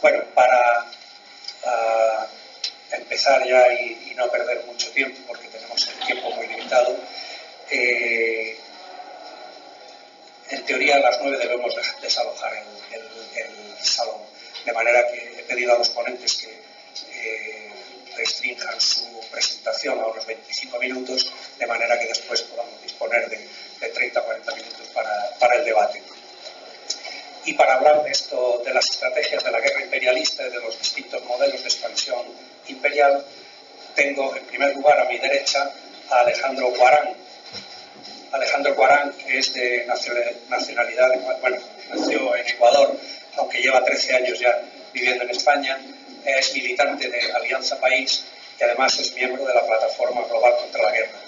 Bueno, para empezar ya y no perder mucho tiempo, porque tenemos el tiempo muy limitado, en teoría a las 9 debemos desalojar el salón, de manera que he pedido a los ponentes que restrinjan su presentación a unos 25 minutos, de manera que después podamos disponer de 30 o 40 minutos para el debate. Y para hablar de esto, de las estrategias de la guerra imperialista y de los distintos modelos de expansión imperial, tengo en primer lugar a mi derecha a Alejandro Guarán. Alejandro Guarán, que es de nacionalidad, bueno, nació en Ecuador, aunque lleva 13 años ya viviendo en España, es militante de Alianza País y además es miembro de la Plataforma Global contra la Guerra.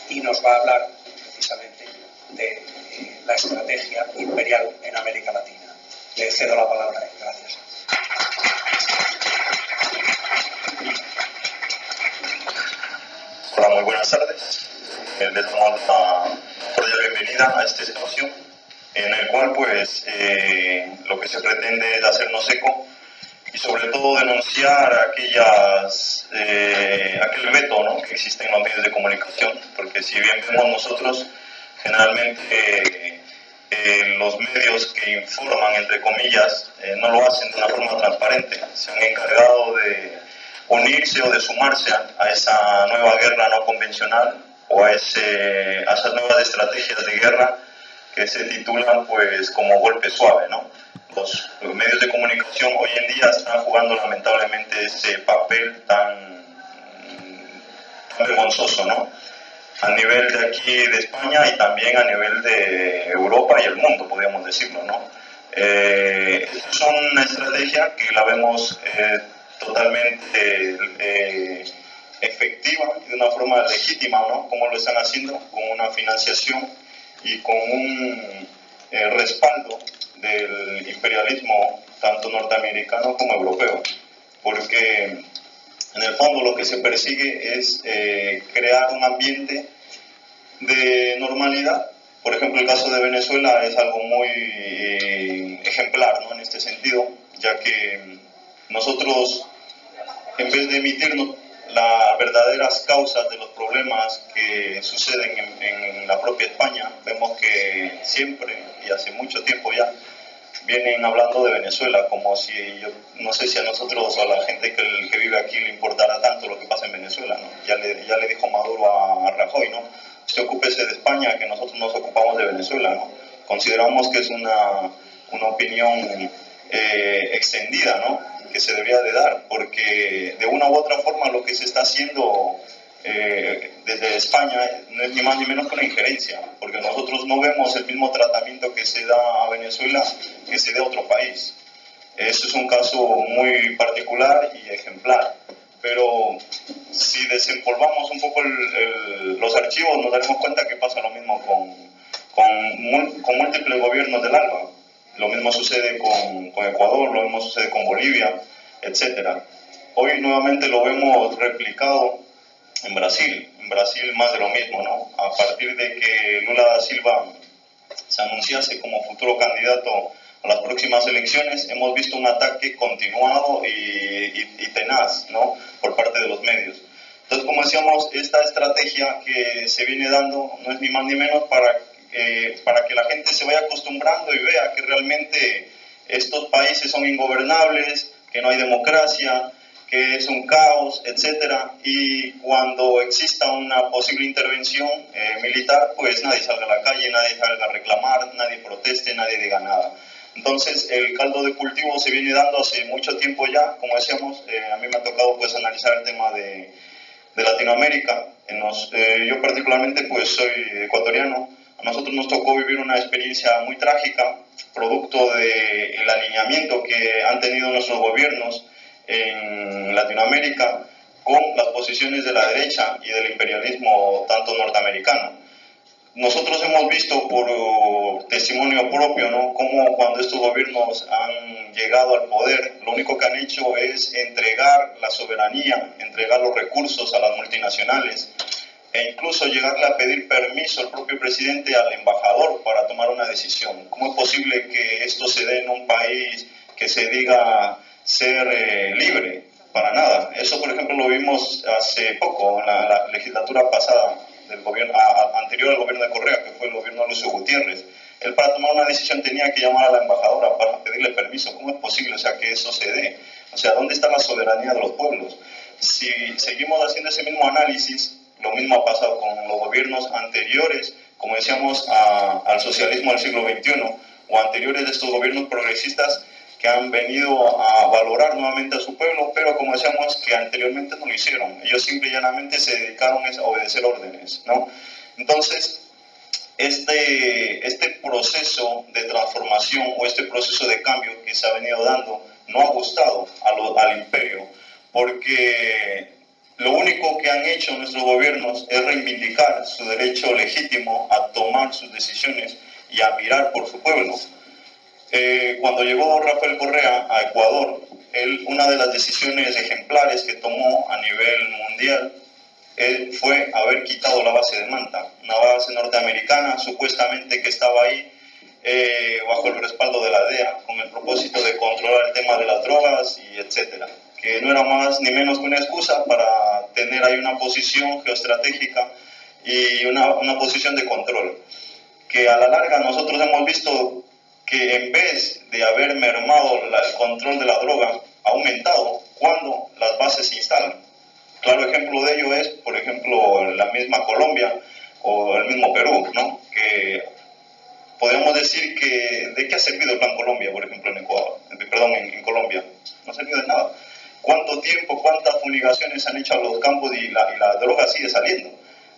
Y nos va a hablar precisamente de la estrategia imperial en América Latina. Le cedo la palabra a él. Gracias. Hola, muy buenas tardes. Les damos la cordial bienvenida a este espacio en el cual pues lo que se pretende es hacernos eco y sobre todo denunciar aquel veto, ¿no?, que existe en los medios de comunicación, porque si bien vemos nosotros generalmente los medios que informan, entre comillas, no lo hacen de una forma transparente, se han encargado de unirse o de sumarse a esa nueva guerra no convencional o a esas nuevas estrategias de guerra que se titulan pues como golpe suave, ¿no? Los medios de comunicación hoy en día están jugando lamentablemente ese papel tan vergonzoso, ¿no?, a nivel de aquí de España y también a nivel de Europa y el mundo, podríamos decirlo, ¿no? Es una estrategia que la vemos totalmente efectiva y de una forma legítima, ¿no?, como lo están haciendo, con una financiación y con un respaldo del imperialismo tanto norteamericano como europeo, porque en el fondo lo que se persigue es crear un ambiente de normalidad. Por ejemplo, el caso de Venezuela es algo muy ejemplar, ¿no?, en este sentido, ya que nosotros, en vez de emitirnos las verdaderas causas de los problemas que suceden en la propia España, vemos que siempre, y hace mucho tiempo ya, vienen hablando de Venezuela, como si, yo no sé si a nosotros o a la gente que vive aquí le importara tanto lo que pasa en Venezuela, ¿no? Ya le dijo Maduro a Rajoy, ¿no?: usted ocúpese de España, que nosotros nos ocupamos de Venezuela, ¿no? Consideramos que es una opinión extendida, ¿no?, que se debería de dar, porque de una u otra forma lo que se está haciendo desde España no es ni más ni menos que una injerencia, porque nosotros no vemos el mismo tratamiento que se da a Venezuela que se da a otro país. Este es un caso muy particular y ejemplar, pero si desempolvamos un poco los archivos nos daremos cuenta que pasa lo mismo con múltiples gobiernos del ALBA. Lo mismo sucede con Ecuador, lo mismo sucede con Bolivia, etc. Hoy nuevamente lo vemos replicado en Brasil más de lo mismo, ¿no? A partir de que Lula da Silva se anunciase como futuro candidato a las próximas elecciones, hemos visto un ataque continuado y tenaz, ¿no?, por parte de los medios. Entonces, como decíamos, esta estrategia que se viene dando no es ni más ni menos para que la gente se vaya acostumbrando y vea que realmente estos países son ingobernables, que no hay democracia, que es un caos, etcétera, y cuando exista una posible intervención militar, pues nadie salga a la calle, nadie salga a reclamar, nadie proteste, nadie diga nada. Entonces, el caldo de cultivo se viene dando hace mucho tiempo ya. Como decíamos, a mí me ha tocado pues analizar el tema de Latinoamérica. Yo particularmente pues soy ecuatoriano. A nosotros nos tocó vivir una experiencia muy trágica, producto del alineamiento que han tenido nuestros gobiernos en Latinoamérica con las posiciones de la derecha y del imperialismo tanto norteamericano. Nosotros hemos visto por testimonio propio, ¿no?, cómo cuando estos gobiernos han llegado al poder, lo único que han hecho es entregar la soberanía, entregar los recursos a las multinacionales e incluso llegarle a pedir permiso al propio presidente, al embajador, para tomar una decisión. ¿Cómo es posible que esto se dé en un país que se diga ser libre, para nada. Eso, por ejemplo, lo vimos hace poco, en la legislatura pasada, del gobierno, anterior al gobierno de Correa, que fue el gobierno de Lucio Gutiérrez. Él, para tomar una decisión, tenía que llamar a la embajadora para pedirle permiso. ¿Cómo es posible, o sea, que eso se dé? O sea, ¿dónde está la soberanía de los pueblos? Si seguimos haciendo ese mismo análisis, lo mismo ha pasado con los gobiernos anteriores, como decíamos, al socialismo del siglo XXI, o anteriores de estos gobiernos progresistas que han venido a valorar nuevamente a su pueblo, pero como decíamos, que anteriormente no lo hicieron. Ellos simple y llanamente se dedicaron a obedecer órdenes, ¿no? Entonces, este proceso de transformación o este proceso de cambio que se ha venido dando no ha gustado al imperio, porque lo único que han hecho nuestros gobiernos es reivindicar su derecho legítimo a tomar sus decisiones y a mirar por su pueblo. Cuando llegó Rafael Correa a Ecuador, una de las decisiones ejemplares que tomó a nivel mundial fue haber quitado la base de Manta, una base norteamericana supuestamente que estaba ahí bajo el respaldo de la DEA, con el propósito de controlar el tema de las drogas y etcétera, que no era más ni menos que una excusa para tener ahí una posición geoestratégica y una posición de control, que a la larga nosotros hemos visto que en vez de haber mermado el control de la droga, ha aumentado cuando las bases se instalan. Claro ejemplo de ello es, por ejemplo, la misma Colombia o el mismo Perú, ¿no? Que podríamos decir que ¿de qué ha servido el Plan Colombia, por ejemplo, en Colombia? No ha servido de nada. ¿Cuánto tiempo, cuántas fumigaciones han hecho a los campos y la droga sigue saliendo?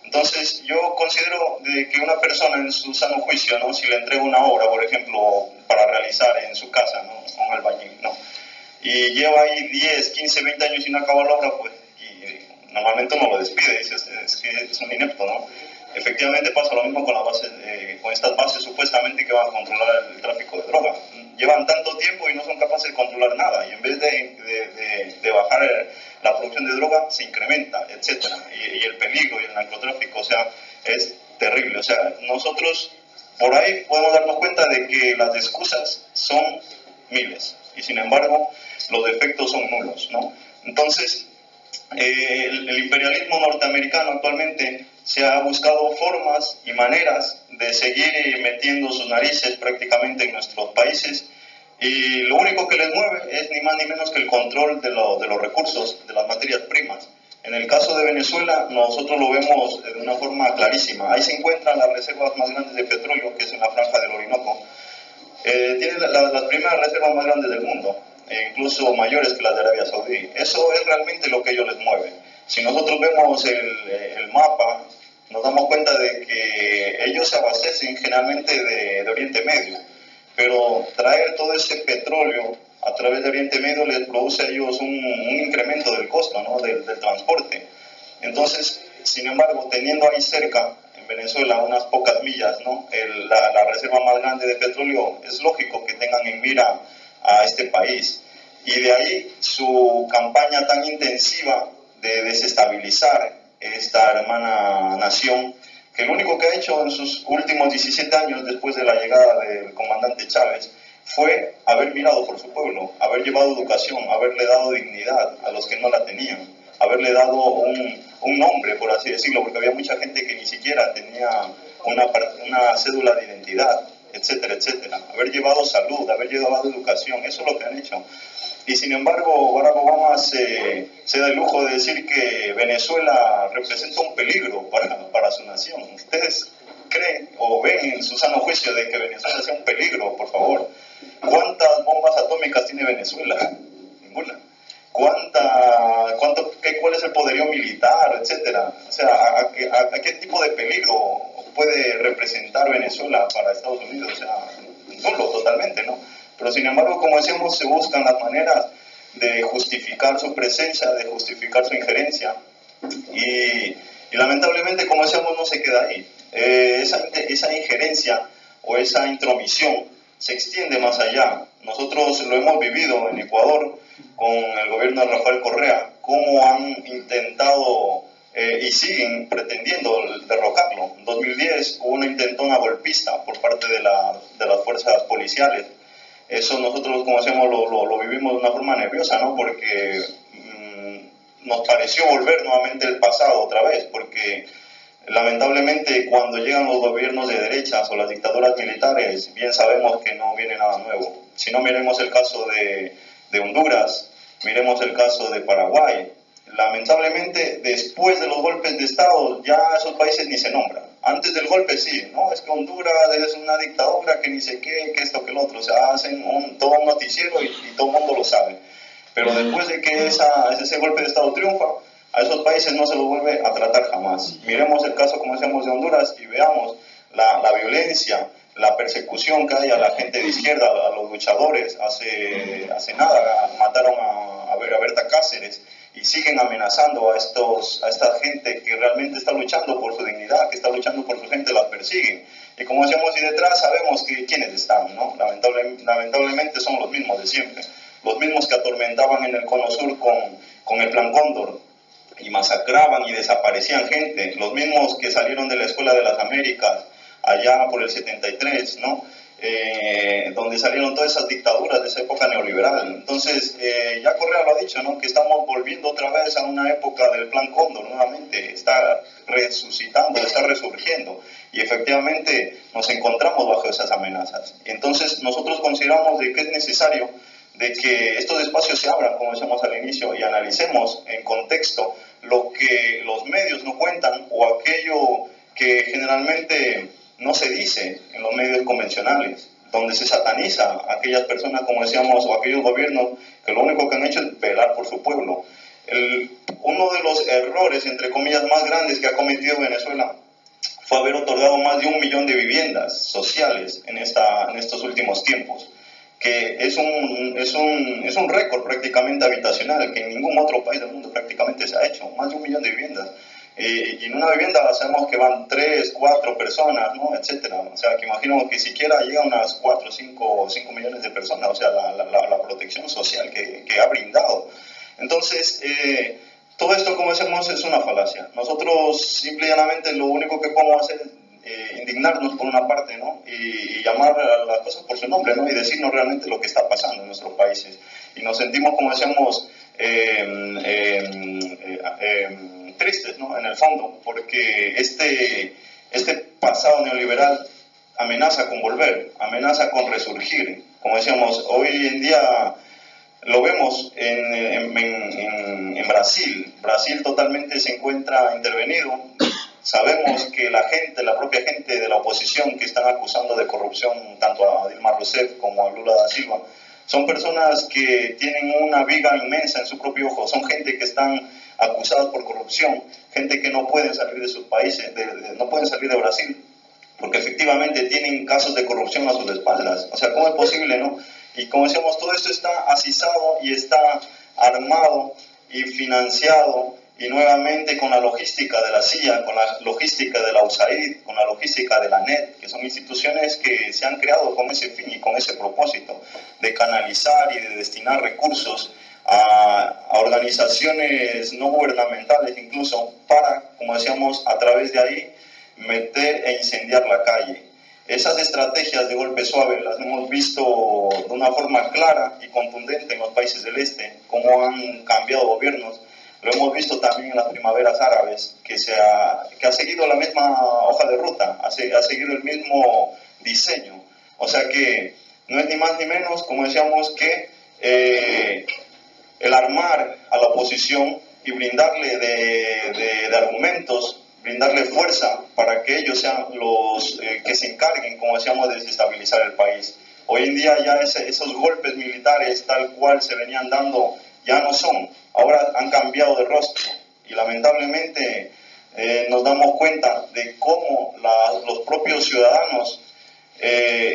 Entonces, yo considero que una persona en su sano juicio, ¿no? Si le entrega una obra, por ejemplo, para realizar en su casa, ¿no? Un albañil, ¿no? Y lleva ahí 10, 15, 20 años sin acabar la obra, pues, y normalmente uno lo despide, dice, es que es un inepto, ¿no? Efectivamente pasa lo mismo con las bases, con estas bases supuestamente que van a controlar el tráfico de droga. Llevan tanto tiempo y no son capaces de controlar nada, y en vez de bajar la producción de droga, se incrementa, etcétera, y el peligro y el narcotráfico, o sea, es terrible. O sea, nosotros por ahí podemos darnos cuenta de que las excusas son miles, y sin embargo, los defectos son nulos, ¿no? Entonces, el imperialismo norteamericano actualmente se ha buscado formas y maneras de seguir metiendo sus narices prácticamente en nuestros países, y lo único que les mueve es ni más ni menos que el control de los recursos, de las materias primas. En el caso de Venezuela, nosotros lo vemos de una forma clarísima. Ahí se encuentran las reservas más grandes de petróleo, que es en la franja del Orinoco. Tiene las primeras reservas más grandes del mundo, incluso mayores que las de Arabia Saudí. Eso es realmente lo que ellos les mueve. Si nosotros vemos el mapa, nos damos cuenta de que ellos se abastecen generalmente de Oriente Medio, pero traer todo ese petróleo a través de Oriente Medio les produce a ellos un incremento del costo, ¿no? del transporte. Entonces, sin embargo, teniendo ahí cerca Venezuela, unas pocas millas, ¿no? La reserva más grande de petróleo, es lógico que tengan en mira a este país. Y de ahí su campaña tan intensiva de desestabilizar esta hermana nación, que lo único que ha hecho en sus últimos 17 años, después de la llegada del comandante Chávez, fue haber mirado por su pueblo, haber llevado educación, haberle dado dignidad a los que no la tenían, haberle dado un nombre, por así decirlo, porque había mucha gente que ni siquiera tenía una cédula de identidad, etcétera, etcétera. Haber llevado salud, haber llevado educación, eso es lo que han hecho. Y sin embargo, Barack Obama se da el lujo de decir que Venezuela representa un peligro para su nación. ¿Ustedes creen o ven en su sano juicio de que Venezuela sea un peligro? Por favor. ¿Cuántas bombas atómicas tiene Venezuela? Ninguna. ¿Cuál es el poderío militar, etcétera? O sea, ¿a qué tipo de peligro puede representar Venezuela para Estados Unidos? O sea, nulo totalmente, ¿no? Pero sin embargo, como decíamos, se buscan las maneras de justificar su presencia, de justificar su injerencia, y lamentablemente, como decíamos, no se queda ahí. Esa injerencia o esa intromisión se extiende más allá. Nosotros lo hemos vivido en Ecuador con el gobierno de Rafael Correa, cómo han intentado y siguen pretendiendo derrocarlo. En 2010 hubo una intentona golpista por parte de las fuerzas policiales, Eso nosotros, como decíamos, lo vivimos de una forma nerviosa, ¿no? Porque nos pareció volver nuevamente al pasado otra vez, porque lamentablemente cuando llegan los gobiernos de derechas o las dictaduras militares, bien sabemos que no viene nada nuevo. Si no, miremos el caso de Honduras, miremos el caso de Paraguay. Lamentablemente, después de los golpes de Estado, ya esos países ni se nombran. Antes del golpe sí, ¿no? Es que Honduras es una dictadura que ni sé qué, que esto, que lo otro. O sea, hacen todo un noticiero y todo el mundo lo sabe. Pero después de que ese golpe de Estado triunfa, a esos países no se los vuelve a tratar jamás. Miremos el caso, como decíamos, de Honduras y veamos la violencia, la persecución que hay a la gente de izquierda, a los luchadores. Hace nada mataron a Berta Cáceres y siguen amenazando a esta gente que realmente está luchando por su dignidad, que está luchando por su gente, las persiguen. Y como decíamos, y detrás sabemos quiénes están, ¿no? Lamentablemente son los mismos de siempre. Los mismos que atormentaban en el Cono Sur con el Plan Cóndor y masacraban y desaparecían gente, los mismos que salieron de la Escuela de las Américas allá por el 73, ¿no? Donde salieron todas esas dictaduras de esa época neoliberal. Entonces, ya Correa lo ha dicho, ¿no? Que estamos volviendo otra vez a una época del Plan Cóndor nuevamente, está resucitando, está resurgiendo, y efectivamente nos encontramos bajo esas amenazas. Entonces, nosotros consideramos de que es necesario de que estos espacios se abran, como decíamos al inicio, y analicemos en contexto lo que los medios no cuentan o aquello que generalmente no se dice en los medios convencionales, donde se sataniza a aquellas personas, como decíamos, o aquellos gobiernos que lo único que han hecho es velar por su pueblo. Uno de los errores, entre comillas, más grandes que ha cometido Venezuela fue haber otorgado más de 1 millón de viviendas sociales en estos últimos tiempos, que es un récord prácticamente habitacional que en ningún otro país del mundo prácticamente se ha hecho, más de 1 millón de viviendas. Y en una vivienda sabemos que van 3, 4 personas, ¿no? Etcétera. O sea, que imagino que siquiera llega a unas 4, 5 millones de personas, o sea, la protección social que ha brindado. Entonces, todo esto, como decimos, es una falacia. Nosotros simple y llanamente lo único que podemos hacer es indignarnos por una parte, ¿no? Y llamar a las cosas por su nombre, ¿no? Y decirnos realmente lo que está pasando en nuestros países. Y nos sentimos, como decíamos, tristes, ¿no? En el fondo, porque este pasado neoliberal amenaza con volver, amenaza con resurgir. Como decíamos, hoy en día lo vemos en Brasil. Brasil totalmente se encuentra intervenido. Sabemos que la propia gente de la oposición que están acusando de corrupción tanto a Dilma Rousseff como a Lula da Silva, son personas que tienen una viga inmensa en su propio ojo, son gente que están acusadas por corrupción, gente que no pueden salir de sus países, no pueden salir de Brasil, porque efectivamente tienen casos de corrupción a sus espaldas. O sea, ¿cómo es posible, no? Y como decíamos, todo esto está asizado y está armado y financiado, y nuevamente con la logística de la CIA, con la logística de la USAID, con la logística de la NET, que son instituciones que se han creado con ese fin y con ese propósito, de canalizar y de destinar recursos a organizaciones no gubernamentales incluso, para, como decíamos, a través de ahí meter e incendiar la calle. Esas estrategias de golpe suave las hemos visto de una forma clara y contundente en los países del este, cómo han cambiado gobiernos. Lo hemos visto también en las primaveras árabes, que ha seguido la misma hoja de ruta, ha seguido el mismo diseño. O sea que no es ni más ni menos, como decíamos, que el armar a la oposición y brindarle de argumentos, brindarle fuerza para que ellos sean los que se encarguen, como decíamos, de desestabilizar el país. Hoy en día ya esos golpes militares tal cual se venían dando ya no son, ahora han cambiado de rostro, y lamentablemente nos damos cuenta de cómo los propios ciudadanos,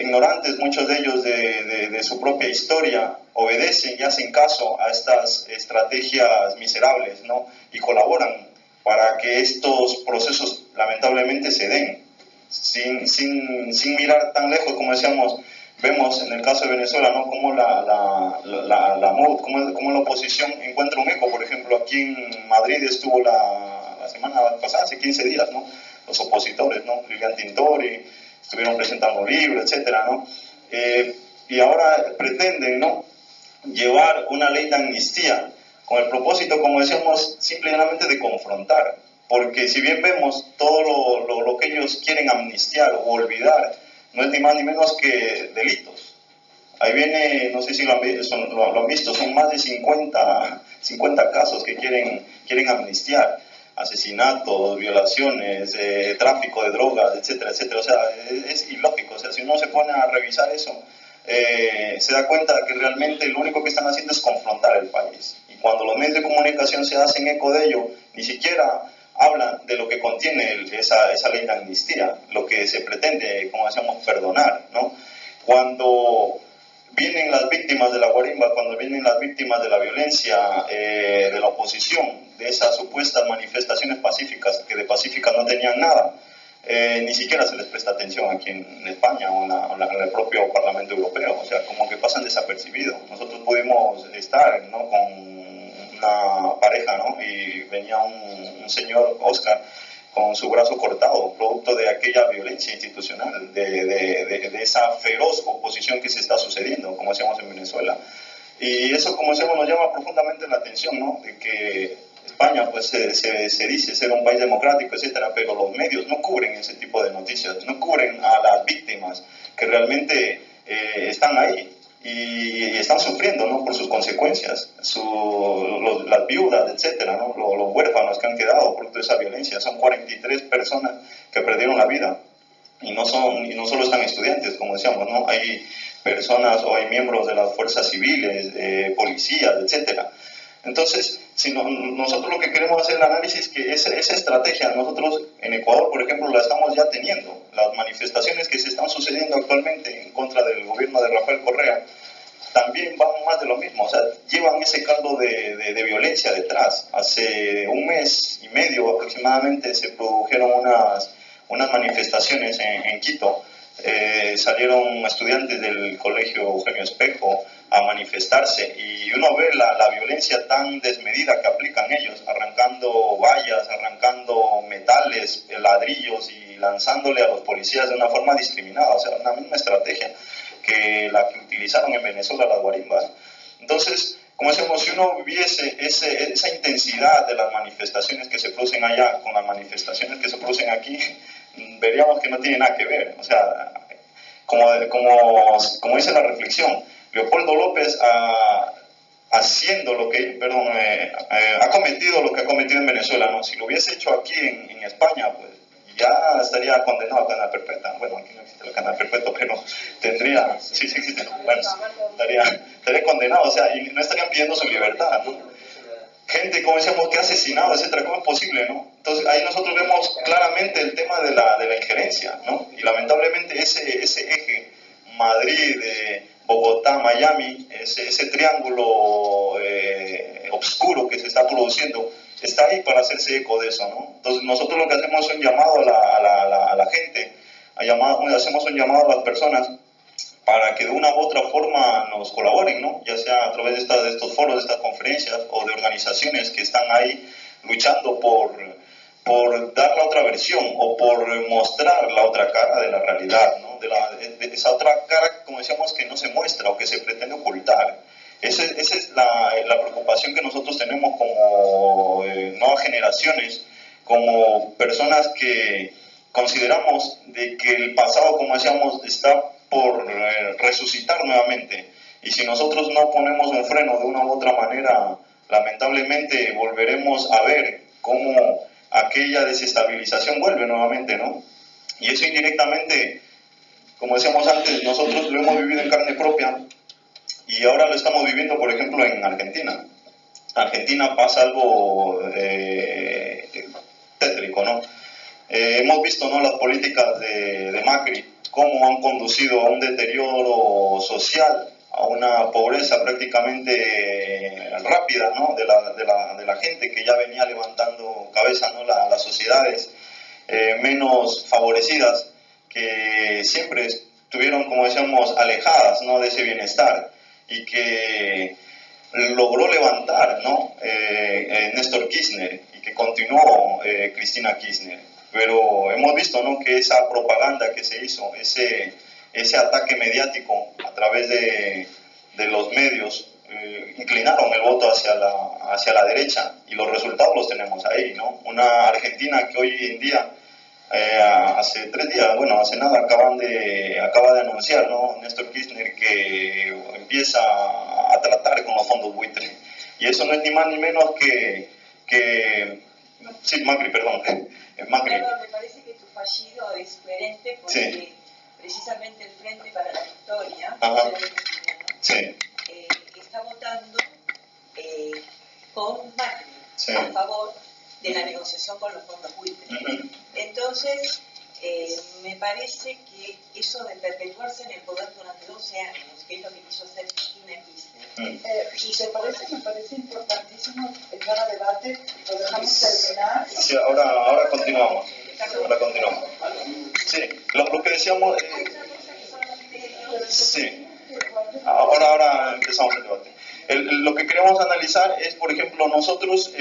ignorantes muchos de ellos de su propia historia, obedecen y hacen caso a estas estrategias miserables, ¿no? Y colaboran para que estos procesos lamentablemente se den, sin mirar tan lejos. Como decíamos, vemos en el caso de Venezuela, ¿no? Cómo la MUD, cómo la oposición encuentra un eco. Por ejemplo, aquí en Madrid estuvo la semana pasada, hace 15 días, ¿no? Los opositores, ¿no? Lilian Tintori, estuvieron presentando un libro, etcétera, ¿no? y ahora pretenden, ¿no?, llevar una ley de amnistía con el propósito, como decíamos, simplemente de confrontar. Porque si bien vemos todo lo que ellos quieren amnistiar o olvidar, no es ni más ni menos que delitos. Ahí viene, no sé si lo han visto, son más de 50 casos que quieren amnistiar. Asesinatos, violaciones, tráfico de drogas, etcétera, etcétera. O sea, es ilógico. O sea, si uno se pone a revisar eso, se da cuenta de que realmente lo único que están haciendo es confrontar el país. Y cuando los medios de comunicación se hacen eco de ello, ni siquiera hablan de lo que contiene esa ley de amnistía, lo que se pretende, como decíamos, perdonar, ¿no? Cuando vienen las víctimas de la guarimba, cuando vienen las víctimas de la violencia de la oposición, de esas supuestas manifestaciones pacíficas, que de pacíficas no tenían nada, ni siquiera se les presta atención aquí en España o en el propio Parlamento Europeo, o sea, como que pasan desapercibidos. Nosotros pudimos estar, ¿no?, con una pareja, ¿no?, y venía un señor, Oscar, con su brazo cortado, producto de aquella violencia institucional, de esa feroz oposición que se está sucediendo, como decíamos en Venezuela. Y eso, como decíamos, nos llama profundamente la atención, ¿no?, de que España, pues, se dice ser un país democrático, etcétera, pero los medios no cubren ese tipo de noticias, no cubren a las víctimas que realmente están ahí y están sufriendo, ¿no?, por sus consecuencias, las viudas, etcétera, ¿no?, los huérfanos que han quedado producto de esa violencia. Son 43 personas que perdieron la vida y no solo están estudiantes, como decíamos, ¿no?, hay personas o hay miembros de las fuerzas civiles, policías, etcétera. Entonces, nosotros lo que queremos hacer el análisis es que esa estrategia, nosotros en Ecuador, por ejemplo, la estamos ya teniendo. Las manifestaciones que se están sucediendo actualmente en contra del gobierno de Rafael Correa también van más de lo mismo, o sea, llevan ese caldo de violencia detrás. Hace un mes y medio aproximadamente se produjeron unas manifestaciones en Quito. Salieron estudiantes del colegio Eugenio Espejo a manifestarse y uno ve la violencia tan desmedida que aplican ellos, arrancando vallas, arrancando metales, ladrillos y lanzándole a los policías de una forma discriminada, o sea, una misma estrategia que la que utilizaron en Venezuela las guarimbas. Entonces, como decimos, si uno viese esa intensidad de las manifestaciones que se producen allá con las manifestaciones que se producen aquí, veríamos que no tiene nada que ver. O sea, como dice la reflexión, Leopoldo López ha cometido lo que ha cometido en Venezuela, ¿no? Si lo hubiese hecho aquí en España, pues ya estaría condenado a cadena perpetua. Bueno, aquí no existe la cadena perpetua, pero tendría, sí existe, bueno, estaría condenado, o sea, y no estarían pidiendo su libertad, ¿no? Gente, como decíamos, que ha asesinado, etcétera, ¿cómo es posible, no? Entonces, ahí nosotros vemos claramente el tema de la injerencia, ¿no? Y lamentablemente ese eje Madrid, Bogotá, Miami, ese triángulo oscuro que se está produciendo, está ahí para hacerse eco de eso, ¿no? Entonces, nosotros lo que hacemos es un llamado a la gente, hacemos un llamado a las personas para que de una u otra forma nos colaboren, ¿no? Ya sea a través de estos foros, de estas conferencias o de organizaciones que están ahí luchando por dar la otra versión o por mostrar la otra cara de la realidad, ¿no? De esa otra cara, como decíamos, que no se muestra o que se pretende ocultar. Esa es la preocupación que nosotros tenemos como nuevas generaciones, como personas que consideramos de que el pasado, como decíamos, está por resucitar nuevamente. Y si nosotros no ponemos un freno de una u otra manera, lamentablemente volveremos a ver cómo aquella desestabilización vuelve nuevamente, ¿no? Y eso indirectamente, como decíamos antes, nosotros lo hemos vivido en carne propia y ahora lo estamos viviendo, por ejemplo, en Argentina. Argentina pasa algo tétrico, ¿no? Hemos visto, ¿no?, las políticas de Macri, cómo han conducido a un deterioro social, a una pobreza prácticamente rápida, ¿no?, de la gente que ya venía levantando cabeza, ¿no?, las sociedades menos favorecidas, que siempre estuvieron, como decíamos, alejadas, ¿no?, de ese bienestar, y que logró levantar, ¿no?, Néstor Kirchner, y que continuó Cristina Kirchner. Pero hemos visto, ¿no?, que esa propaganda que se hizo, ese ataque mediático a través de los medios inclinaron el voto hacia la derecha, y los resultados los tenemos ahí, ¿no? Una Argentina que hoy en día, hace 3 días, bueno, hace nada, acaba de anunciar, ¿no?, Néstor Kirchner, que empieza a tratar con los fondos buitre, y eso no es ni más ni menos que sí, Macri, perdón, Macri. Claro, me parece que tu fallido es coherente porque sí, precisamente el Frente para la Victoria, sí, está votando con Macri, sí, a favor de la negociación con los fondos buitres. Entonces, me parece que eso de perpetuarse en el poder durante 12 años, que es lo que quiso hacer Cristina Kirchner. Y me parece importantísimo entrar a debate, lo dejamos terminar. Sí, ahora continuamos. Sí, lo que decíamos... sí, ahora empezamos el debate. Lo que queremos analizar es, por ejemplo, nosotros,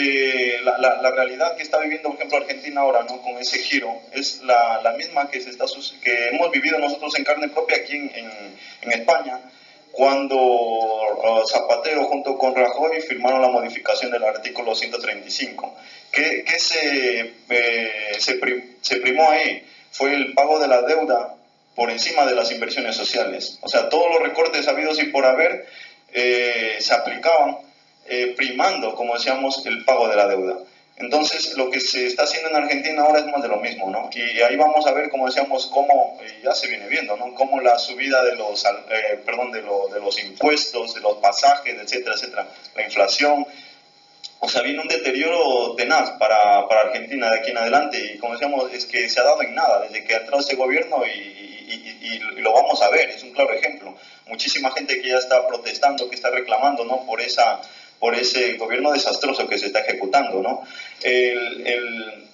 la realidad que está viviendo, por ejemplo, Argentina ahora, ¿no?, con ese giro, es la misma que hemos vivido nosotros en carne propia aquí en España, cuando Zapatero junto con Rajoy firmaron la modificación del artículo 135. ¿Qué se primó ahí? Fue el pago de la deuda por encima de las inversiones sociales. O sea, todos los recortes habidos y por haber se aplicaban primando, como decíamos, el pago de la deuda. Entonces, lo que se está haciendo en Argentina ahora es más de lo mismo, ¿no? Y ahí vamos a ver, como decíamos, cómo, ya se viene viendo, ¿no?, cómo la subida de los, de los impuestos, de los pasajes, etcétera, etcétera, la inflación, o sea, viene un deterioro tenaz para Argentina de aquí en adelante, y como decíamos, es que se ha dado en nada desde que ha entrado ese gobierno, y lo vamos a ver, es un claro ejemplo. Muchísima gente que ya está protestando, que está reclamando, ¿no?, por ese gobierno desastroso que se está ejecutando, ¿no?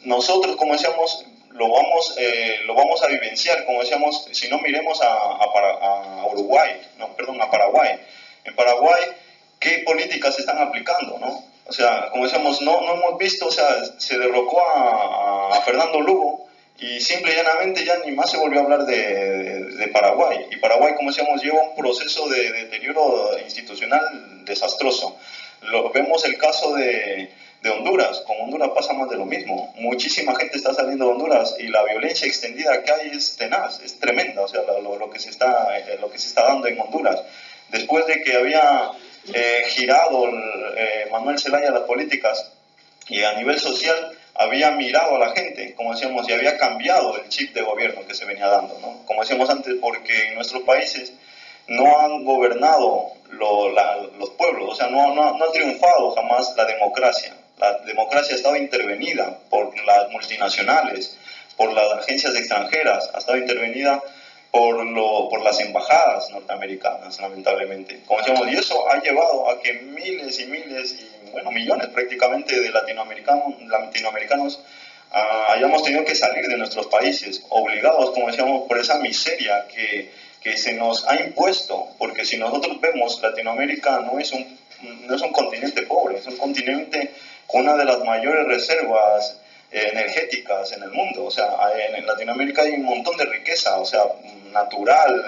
Nosotros, como decíamos, lo vamos a vivenciar, como decíamos, si no miremos a Uruguay, no, perdón, a Paraguay. En Paraguay, ¿qué políticas se están aplicando, no? O sea, como decíamos, no hemos visto, o sea, se derrocó a Fernando Lugo, y simple y llanamente ya ni más se volvió a hablar de Paraguay. Y Paraguay, como decíamos, lleva un proceso de deterioro institucional desastroso. Vemos el caso de Honduras. Con Honduras pasa más de lo mismo. Muchísima gente está saliendo de Honduras, y la violencia extendida que hay es tenaz, es tremenda. O sea, lo que se está dando en Honduras. Después de que había girado Manuel Zelaya las políticas, y a nivel social había mirado a la gente, como decíamos, y había cambiado el chip de gobierno que se venía dando, ¿no? Como decíamos antes, porque en nuestros países no han gobernado los pueblos, o sea, no ha triunfado jamás la democracia. La democracia ha estado intervenida por las multinacionales, por las agencias extranjeras, ha estado intervenida por las embajadas norteamericanas, lamentablemente. Como decíamos, y eso ha llevado a que miles y miles, y bueno, millones prácticamente de latinoamericanos hayamos tenido que salir de nuestros países, obligados, como decíamos, por esa miseria que se nos ha impuesto, porque si nosotros vemos, Latinoamérica no es un continente pobre, es un continente con una de las mayores reservas energéticas en el mundo. O sea, en Latinoamérica hay un montón de riqueza, o sea, natural,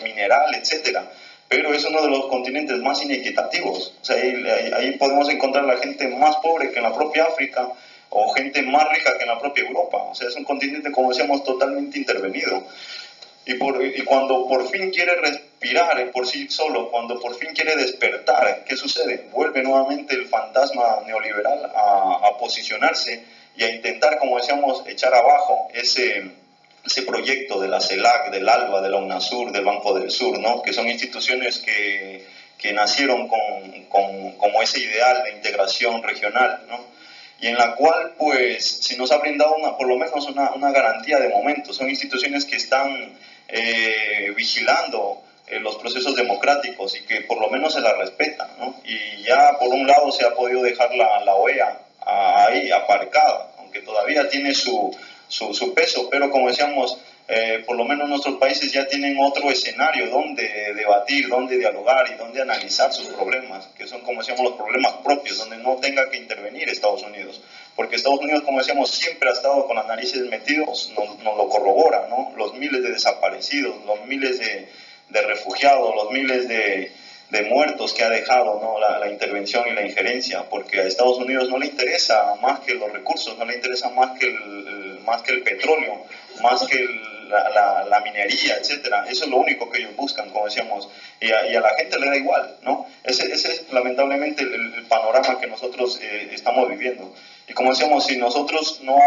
mineral, etcétera, pero es uno de los continentes más inequitativos. O sea, ahí podemos encontrar la gente más pobre que en la propia África, o gente más rica que en la propia Europa. O sea, es un continente, como decíamos, totalmente intervenido. Y cuando por fin quiere respirar por sí solo, cuando por fin quiere despertar, ¿qué sucede? Vuelve nuevamente el fantasma neoliberal a posicionarse y a intentar, como decíamos, echar abajo ese proyecto de la CELAC, del ALBA, de la UNASUR, del Banco del Sur, ¿no?, que son instituciones que nacieron como ese ideal de integración regional, ¿no?, y en la cual, pues, se nos ha brindado por lo menos una garantía de momento. Son instituciones que están vigilando los procesos democráticos, y que por lo menos se la respetan, ¿no? Y ya por un lado se ha podido dejar la OEA ahí aparcada, aunque todavía tiene su peso, pero como decíamos, por lo menos nuestros países ya tienen otro escenario donde debatir, donde dialogar y donde analizar sus problemas, que son, como decíamos, los problemas propios, donde no tenga que intervenir Estados Unidos. porque Estados Unidos, como decíamos, siempre ha estado con las narices metidos, nos lo corrobora, ¿no? Los miles de desaparecidos, los miles de refugiados, los miles de muertos que ha dejado, ¿no? la intervención y la injerencia, porque a Estados Unidos no le interesa más que los recursos, no le interesa más que el petróleo, más que la minería, etcétera. Eso es lo único que ellos buscan, como decíamos, y a la gente le da igual, ¿no? Ese es lamentablemente el panorama que nosotros estamos viviendo. Y como decíamos, si nosotros no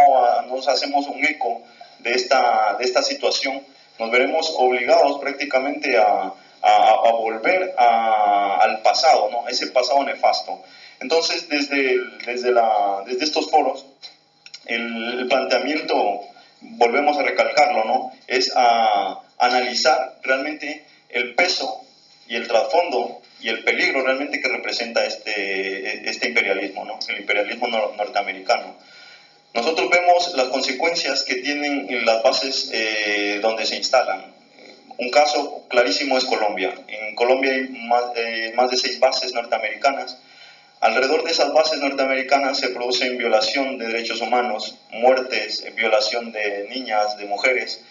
nos hacemos un eco de esta situación, nos veremos obligados prácticamente a volver al pasado, ¿no? Ese pasado nefasto. Entonces, desde estos foros, el planteamiento, volvemos a recalcarlo, ¿no? Es a analizar realmente el peso y el trasfondo y el peligro realmente que representa este imperialismo, ¿no? El imperialismo norteamericano. Nosotros vemos las consecuencias que tienen en las bases donde se instalan. Un caso clarísimo es Colombia. En Colombia hay más de 6 bases norteamericanas. Alrededor de esas bases norteamericanas se producen violación de derechos humanos, muertes, violación de niñas, de mujeres,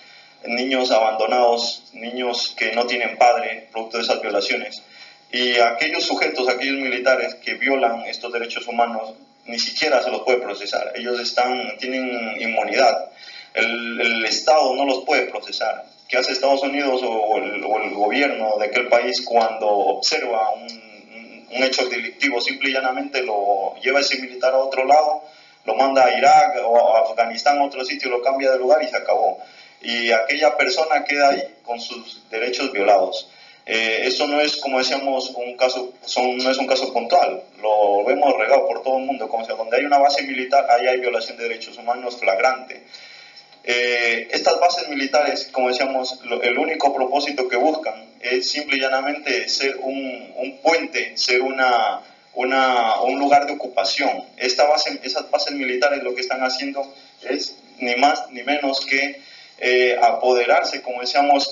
niños abandonados, niños que no tienen padre, producto de esas violaciones. Y aquellos sujetos, aquellos militares que violan estos derechos humanos, ni siquiera se los puede procesar. Ellos tienen inmunidad. El Estado no los puede procesar. ¿Qué hace Estados Unidos o el gobierno de aquel país cuando observa un hecho delictivo? Simple y llanamente lo lleva ese militar a otro lado, lo manda a Irak o a Afganistán, a otro sitio, lo cambia de lugar y se acabó. Y aquella persona queda ahí con sus derechos violados. Esto no es, como decíamos, no es un caso puntual, lo vemos regado por todo el mundo, como sea, donde hay una base militar, ahí hay violación de derechos humanos flagrante. Estas bases militares, como decíamos, el único propósito que buscan es simple y llanamente ser un puente, ser un lugar de ocupación. Esas bases militares lo que están haciendo es ni más ni menos que apoderarse, como decíamos,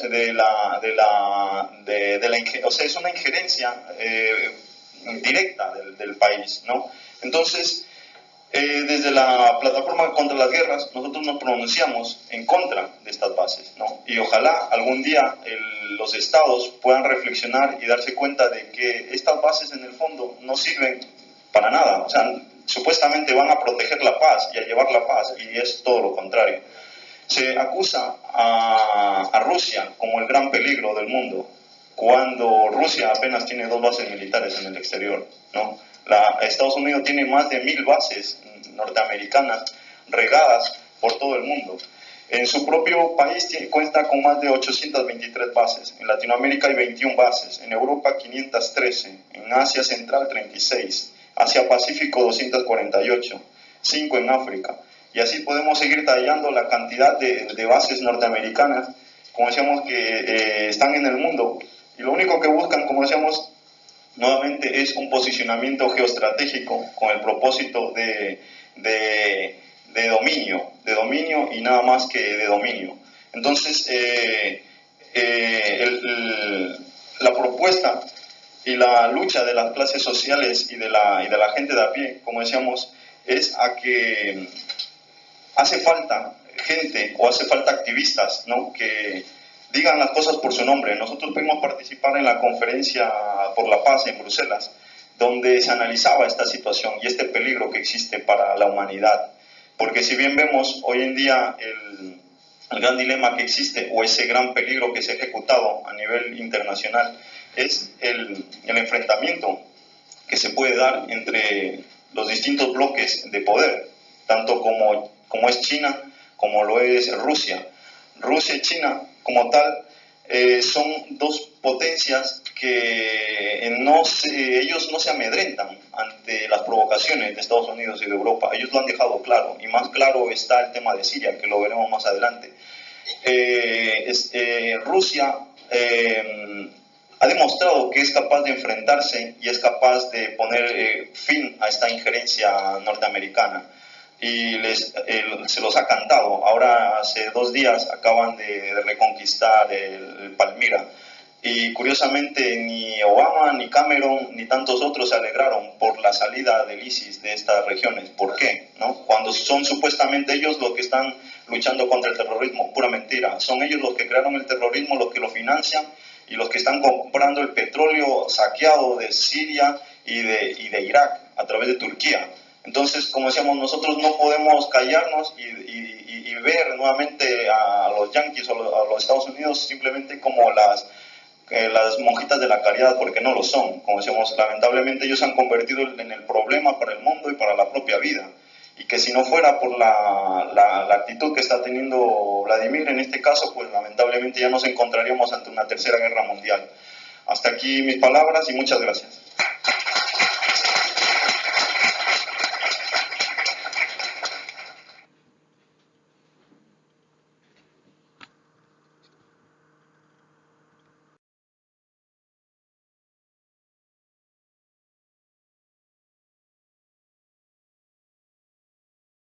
o sea, es una injerencia directa del país, ¿no? Entonces, desde la plataforma contra las guerras, nosotros nos pronunciamos en contra de estas bases, ¿no? Y ojalá algún día los estados puedan reflexionar y darse cuenta de que estas bases en el fondo no sirven para nada. O sea, supuestamente van a proteger la paz y a llevar la paz, y es todo lo contrario. Se acusa a Rusia como el gran peligro del mundo, cuando Rusia apenas tiene 2 bases militares en el exterior, ¿no? Estados Unidos tiene más de 1000 bases norteamericanas regadas por todo el mundo. En su propio país cuenta con más de 823 bases. En Latinoamérica hay 21 bases, en Europa 513, en Asia Central 36, Asia Pacífico 248, 5 en África. Y así podemos seguir tallando la cantidad de bases norteamericanas, como decíamos, que están en el mundo. Y lo único que buscan, como decíamos, nuevamente es un posicionamiento geoestratégico con el propósito de dominio y nada más que de dominio. Entonces, la propuesta y la lucha de las clases sociales y de la gente de a pie, como decíamos, es a que hace falta gente o hace falta activistas, ¿no?, que digan las cosas por su nombre. Nosotros pudimos participar en la conferencia por la paz en Bruselas, donde se analizaba esta situación y este peligro que existe para la humanidad. Porque si bien vemos hoy en día el gran dilema que existe, o ese gran peligro que se ha ejecutado a nivel internacional, es el enfrentamiento que se puede dar entre los distintos bloques de poder, tanto como es China, como lo es Rusia. Rusia y China, como tal, son 2 potencias que ellos no se amedrentan ante las provocaciones de Estados Unidos y de Europa. Ellos lo han dejado claro, y más claro está el tema de Siria, que lo veremos más adelante. Rusia ha demostrado que es capaz de enfrentarse y es capaz de poner fin a esta injerencia norteamericana, y se los ha cantado. Ahora, hace 2 días acaban de reconquistar el Palmira, Y curiosamente ni Obama, ni Cameron, ni tantos otros se alegraron por la salida del ISIS de estas regiones. ¿Por qué? ¿No? Cuando son supuestamente ellos los que están luchando contra el terrorismo. Pura mentira. Son ellos los que crearon el terrorismo, los que lo financian y los que están comprando el petróleo saqueado de Siria y de Irak a través de Turquía. Entonces, como decíamos, nosotros no podemos callarnos y ver nuevamente a los yanquis o a los Estados Unidos simplemente como las monjitas de la caridad, porque no lo son. Como decíamos, lamentablemente ellos se han convertido en el problema para el mundo y para la propia vida. Y que si no fuera por la actitud que está teniendo Vladimir en este caso, pues lamentablemente ya nos encontraríamos ante una tercera guerra mundial. Hasta aquí mis palabras y muchas gracias.